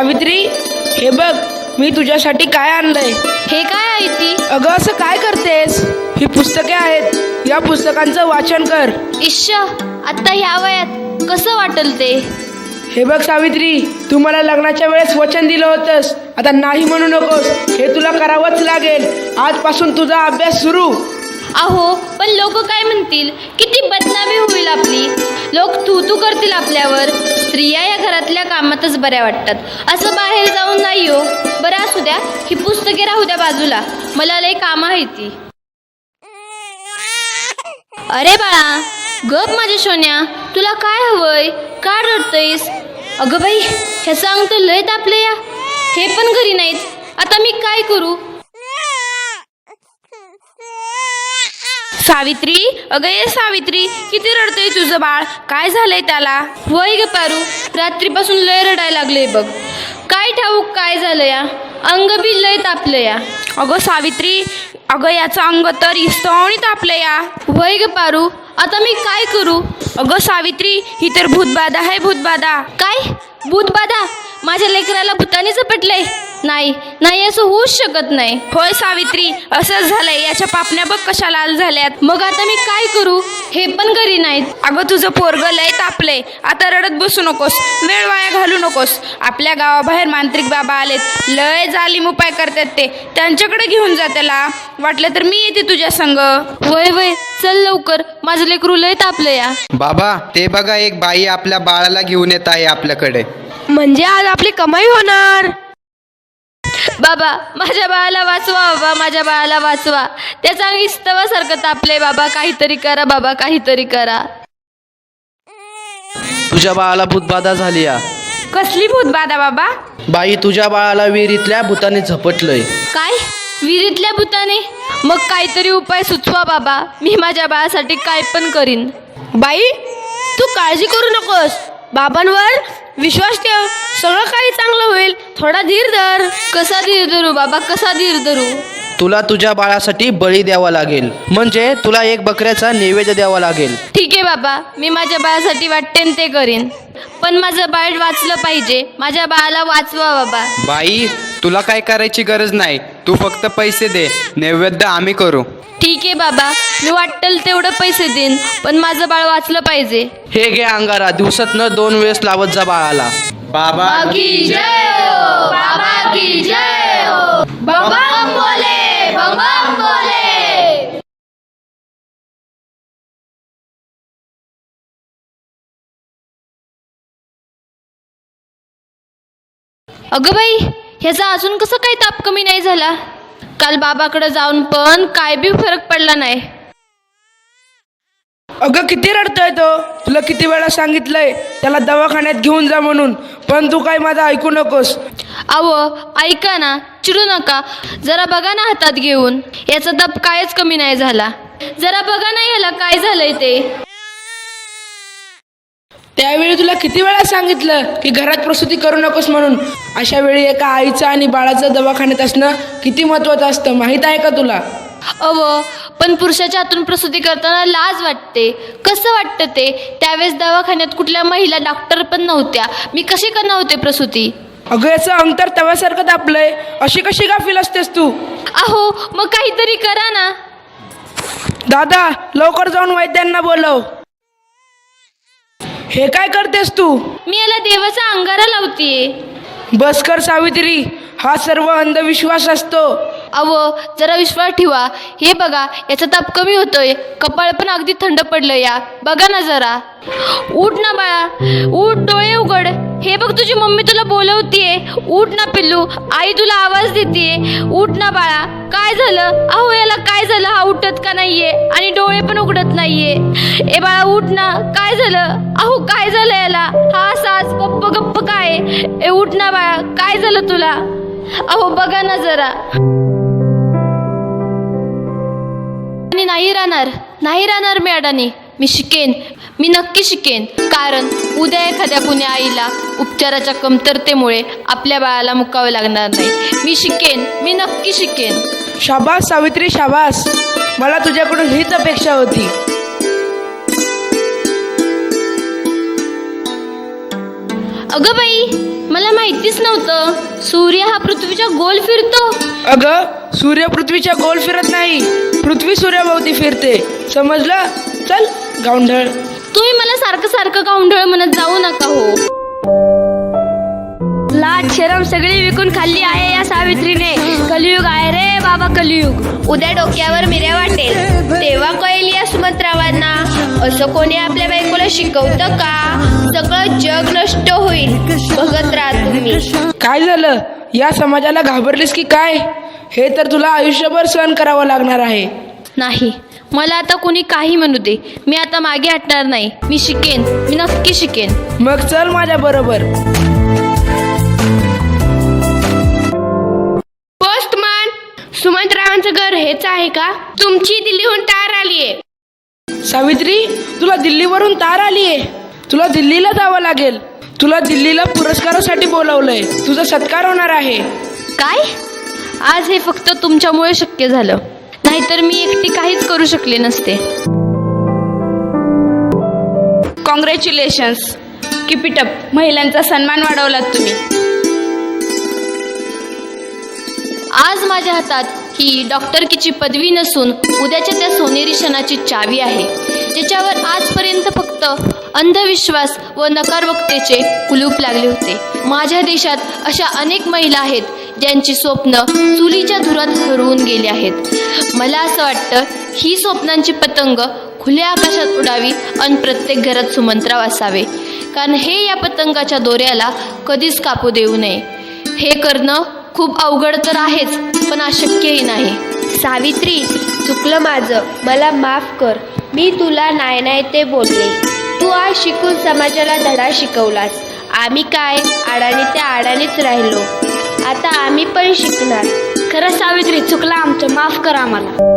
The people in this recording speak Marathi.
सावित्री, हे बघ मी तुझ्यासाठी काय आणलंय. हे काय आहे ती? अगं असं काय करतेस? ही पुस्तके आहेत, या पुस्तकांचं वाचन कर. इश्श, आता ह्या वयात कसं वाटल ते? हे बघ सावित्री, तू मला लग्नाच्या वेळेस वचन दिलं होतंस, आता नाही म्हणू नकोस. हे तुला करावंच लागेल. आजपासून तुझा अभ्यास सुरू. अहो, पण लोक काय म्हणतील? किती बदनामी होईल आपली. लोक तू करतील आपल्यावर. स्त्रिया या घरातल्या कामातच बऱ्या वाटतात, असं बाहेर जाऊन नाही हो. बरं असू द्या, ही पुस्तके राहू द्या बाजूला, मला लई कामं आहे ती. अरे बाळा, गप माझ्या सोन्या, तुला काय हवंय? का रडतयस? अगं बाई, ह्याचं अंग तर लय तापलं या. हे पण घरी नाहीत, आता मी काय करू? सावित्री, अगं ये सावित्री, किती रडतंय तुझं बाळ? काय झालंय त्याला? वय ग पारू, रात्रीपासून लय रडायला लागले बघ. काय ठाऊक काय झालं या, अंग बी लय तापलं या. अगं सावित्री, अगं याचं अंग तर इस्तवणी तापलं या. वय ग पारू, आता मी काय करू? अगं सावित्री, ही तर भूतबाधा आहे, भूतबाधा. काय भूतबाधा? माझ्या लेकराला भूताने झपटलंय? नाही नाही, असं होऊच शकत नाही. होय सावित्री, असंच झालंय. याच्या पापण्या बघ कशा लाल झाल्यात. मग आता मी काय करू? हे पण घरी नाहीत. अगं तुझं पोरगं लय तापलंय. आता रडत बसू नकोस, वेळ वाया घालू नकोस. आपल्या गावाबाहेर मांत्रिक बाबा आलेत, लय जालिम उपाय करतात ते. त्यांच्याकडे घेऊन जा त्याला. वाटलं तर मी येते तुझ्या संग. वय वय, चल लवकर, माझं लेकरू लय तापलं या. बाबा, ते बघा, एक बाई आपल्या बाळाला घेऊन येत आहे आपल्याकडे. म्हणजे आज आपली कमाई होणार. बाबा, माझ्या बाळाला वाचवा. बाबा, माझ्या बाळाला वाचवा. त्याचा अंग इस्तवासारखं तापले. बाबा, काहीतरी करा. बाबा, काहीतरी करा. तुझ्या बाळाला भूतबाधा झाली या. कसली भूतबाधा बाबा? बाई, तुझ्या बाळाला विहिरीतल्या भूताने झपटलंय. काय? विहिरीतल्या भूताने? मग काहीतरी उपाय सुचवा बाबा, मी माझ्या बाळासाठी काय पण करीन. बाई, तू काळजी करू नकोस. बाबांवर विश्वास ठेव, सगळं काही चांगलं होईल. थोडा धीर धर. कसा धीर धरू बाबा, कसा धीर धरू? तुला तुझ्या बाळासाठी बळी द्यावा लागेल, म्हणजे तुला एक बकऱ्याचा नैवेद्य द्यावा लागेल. ठीक आहे बाबा, मी माझ्या बाळासाठी वाटतेन ते करीन, पण माझं बाळ वाचलं पाहिजे. माझ्या बाळाला वाचवा बाबा. बाई, तुला काय करायची गरज नाही, तू फक्त पैसे दे, नैवेद्य आम्ही करू. ठीक आहे बाबा, मी वाटेल तेवढं पैसे देईन, पण माझं बाळ वाचलं पाहिजे. हे घे अंगारा, दिवसातनं 2 वेळेस लावत जा बाळाला. बाबा की जय हो, बाबा की जय हो. बम बम बोले, बम बम बोले. अगं बाई, ह्याचा अजून कसं काही ताप कमी नाही झाला? काल बाबाकडे जाऊन पण काय बी फरक पडला नाही. अगं किती रडतोय तो. तुला किती वेळा सांगितलंय त्याला दवाखान्यात घेऊन जा म्हणून, पण तू काय माझं ऐकू नकोस. अहो, ऐका ना, चिडू नका. जरा बघा ना हातात घेऊन, याचा ताप कायच कमी नाही झाला. जरा बघा ना याला काय झालंय ते. त्यावेळी तुला किती वेळा सांगितलं की घरात प्रसूती करू नकोस म्हणून. अशा वेळी एका आईचं आणि बाळाचं दवाखान्यात असणं किती महत्त्वाचं असतं, माहीत आहे का तुला? अहो, पण पुरुषाच्या हातून प्रसूती करताना लाज वाटते. कसं वाटतं ते? त्यावेळेस दवाखान्यात कुठल्या महिला डॉक्टर पण नव्हत्या. मी कशी करणार होते प्रसूती? अगं याचं अंतर तव्यासारखं तापलंय, अशी कशी गाफील असतेस तू? अहो, मग काहीतरी करा ना. दादा, लवकर जाऊन वैद्यांना बोलव. हे काय करतेस तू? मी याला देवाचा अंगारा लावतीये. बस कर सावित्री, हा सर्व अंधविश्वास असतो. अहो, जरा विश्वास ठेवा. हे बघा, याचा ताप कमी होतोय, कपाळ पण अगदी थंड पडलं या. बघा ना जरा. उठ ना बाळा, उठ, डोळे उघड. हे बघ, तुझी मम्मी तुला बोलवतीये. उठ ना पिल्लू, आई तुला आवाज देतीये. उठ ना बाळा. काय झालं? अहो, याला काय झालं? हा उठत का नाहीये आणि डोळे पण उघडत नाहीये. ए बाळा, उठ ना. काय झालं? अहो, काय झालं याला? हा सास गप्प गप्प काय? ए उठ ना बाळा, काय झालं तुला? अहो बघा ना जरा. आणि नाही राहणार मी अडाणी. मी शिकेन, मी नक्की शिकेन. कारण उद्या एखाद्या कुण्या आईला उपचाराच्या कमतरतेमुळे आपल्या बाळाला मुकावे लागणार नाही. मी शिकेन, मी नक्की शिकेन. शाबास सावित्री, शाबास. मला तुझ्याकडून हीच अपेक्षा होती. अगं बाई, मला माहितीच नव्हतं सूर्य हा पृथ्वीच्या गोल फिरतो. अगं सूर्य पृथ्वीच्या गोल फिरत नाही, पृथ्वी सूर्याभोवती फिरते. समजलं? चल गावंढळ. तुम्ही मला सारखं सारखं गावंढळ म्हणत जाऊ नका हो. लाज शरम सगळी विकून खाल्ली आहे या सावित्रीने. कलियुग आहे रे बाबा, कलियुग. उद्या डोक्यावर मिऱ्या वाटेल तेव्हा कळेल या सुमंत्रावांना. असं कोणी आपल्या बायकोला शिकवतं का? सगळं जग नष्ट होईल, बघत राहा तुम्ही. काय झालं? या समाजाला घाबरलीस की काय? हे तर तुला आयुष्यभर सहन करावं लागणार आहे. नाही, मला आता कोणी काही म्हणू दे, मी आता मागे हटणार नाही. मी शिकेन, मी नक्की शिकेन. मग चल माझ्या बरोबर. पोस्टमन, सुमंतरावांचं घर हेच आहे का? तुमची दिल्लीहून तार आलीये. सावित्री, तुला दिल्लीवरून तार आलीये. तुला दिल्लीला जावं लागेल. तुला दिल्लीला पुरस्कारासाठी बोलवलंय. तुझा सत्कार होणार आहे. काय? आज हे फक्त तुमच्यामुळे शक्य झालं, नाहीतर मी एकटी काहीच करू शकले नसते. Congratulations, keep it up. महिलांचा सन्मान वाढवलात तुम्ही. आज माझ्या हातात ही डॉक्टरकीची पदवी नसून उद्याच्या त्या सोनेरी क्षणाची चावी आहे, ज्याच्यावर आजपर्यंत फक्त अंधविश्वास व नकारवक्तेचे कुलूप लागले होते. माझ्या देशात अशा अनेक महिला आहेत ज्यांची स्वप्न चुलीच्या धुरात हरवून गेली आहेत. मला असं वाटतं ही स्वप्नांची पतंग खुल्या आकाशात उडावी आणि प्रत्येक घरात सुमंत्राव असावे, कारण हे या पतंगाच्या दोऱ्याला कधीच कापू देऊ नये. हे करणं खूप अवघड तर आहेच, पण अशक्यही नाही. सावित्री, चुकलं माझं, मला माफ कर. मी तुला नाही नाही ते बोलले. तू आज शिकून समाजाला धडा शिकवलास. आम्ही काय आडाणी त्या आडाणीच राहिलो. आता आम्ही पण शिकणार. खरं सावित्री, चुकलं आमचं, माफ करा आम्हाला.